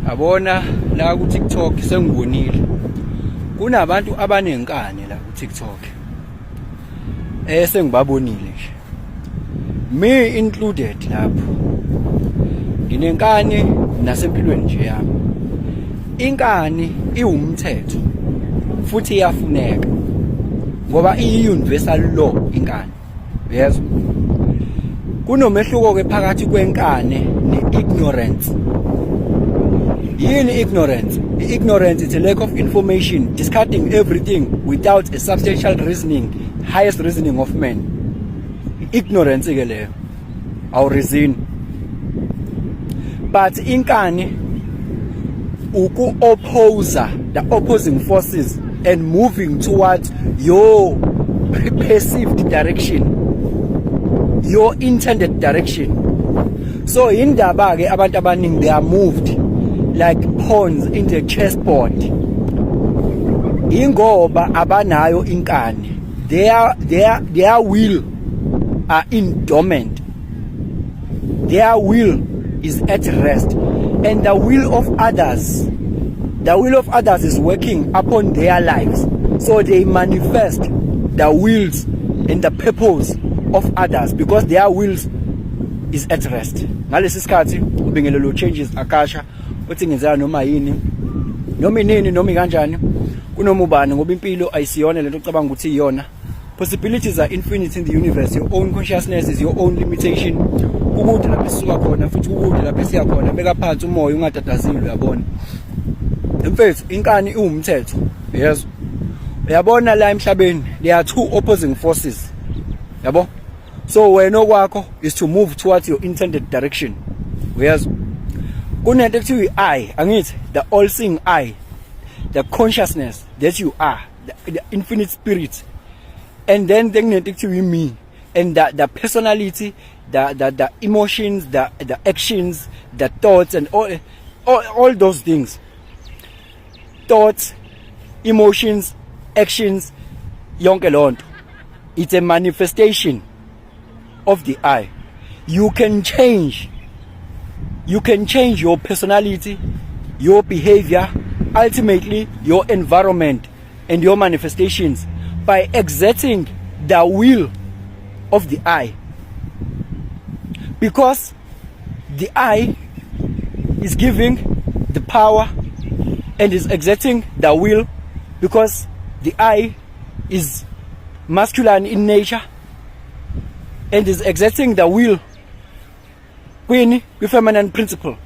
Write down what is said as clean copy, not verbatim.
Abona la ku TikTok sengibonile kunabantu abanenkani la ku TikTok sengibabonile nje, me included lapho. Nginenkani nasempilweni nje yami. Inkani iwumthetho futhi iyafuneka ngoba iyi-universal law inkani. Yezwa, kunomehluko ke phakathi kwenkani ne-ignorance. Yini ignorance? Ignorance is a lack of information, discarding everything without a substantial reasoning, highest reasoning of man. Ignorance ke leyo, awureason. But inkani uku-opposer the opposing forces and moving towards your perceived direction, your intended direction. So indaba ke abantu abaningi they are moved like pawns in the chessboard. Ingoba abanayo inkani, their will are in dormant. Their will is at rest, and the will of others is working upon their lives. So they manifest the wills and the purpose of others because their wills is at rest. Ngalesi sikhathi ubingelelo changes akasha uthi ngenzana noma yini noma inini noma kanjani kunoma ubani ngoba impilo ayisiyona lento ocabanga ukuthi iyona. Possibilities are infinite in the universe. Your own consciousness is your own limitation. Ukuthi lapho sisuka khona futhi ukuthi lapho siya khona beka phansi umoya ungatatazile uyabona. Mfethu inkani iwumthetho. Yes. Uyabona la emhlabeni there are two opposing forces. Yabo? So wena okwakho is to move towards your intended direction. Yes. Kunento ekuthiwa I, angithi the all seeing I, the consciousness that you are, the infinite spirit. And then kunento ekuthiwa me, and the personality, the emotions, the actions, the thoughts, and all those things. Thoughts, emotions, actions, yonke lonto. It's a manifestation of the I. You can change your personality, your behavior, ultimately your environment and your manifestations by exerting the will of the I. Because the I is giving the power and is exerting the will, because the I is masculine in nature and is exerting the will with feminine principle.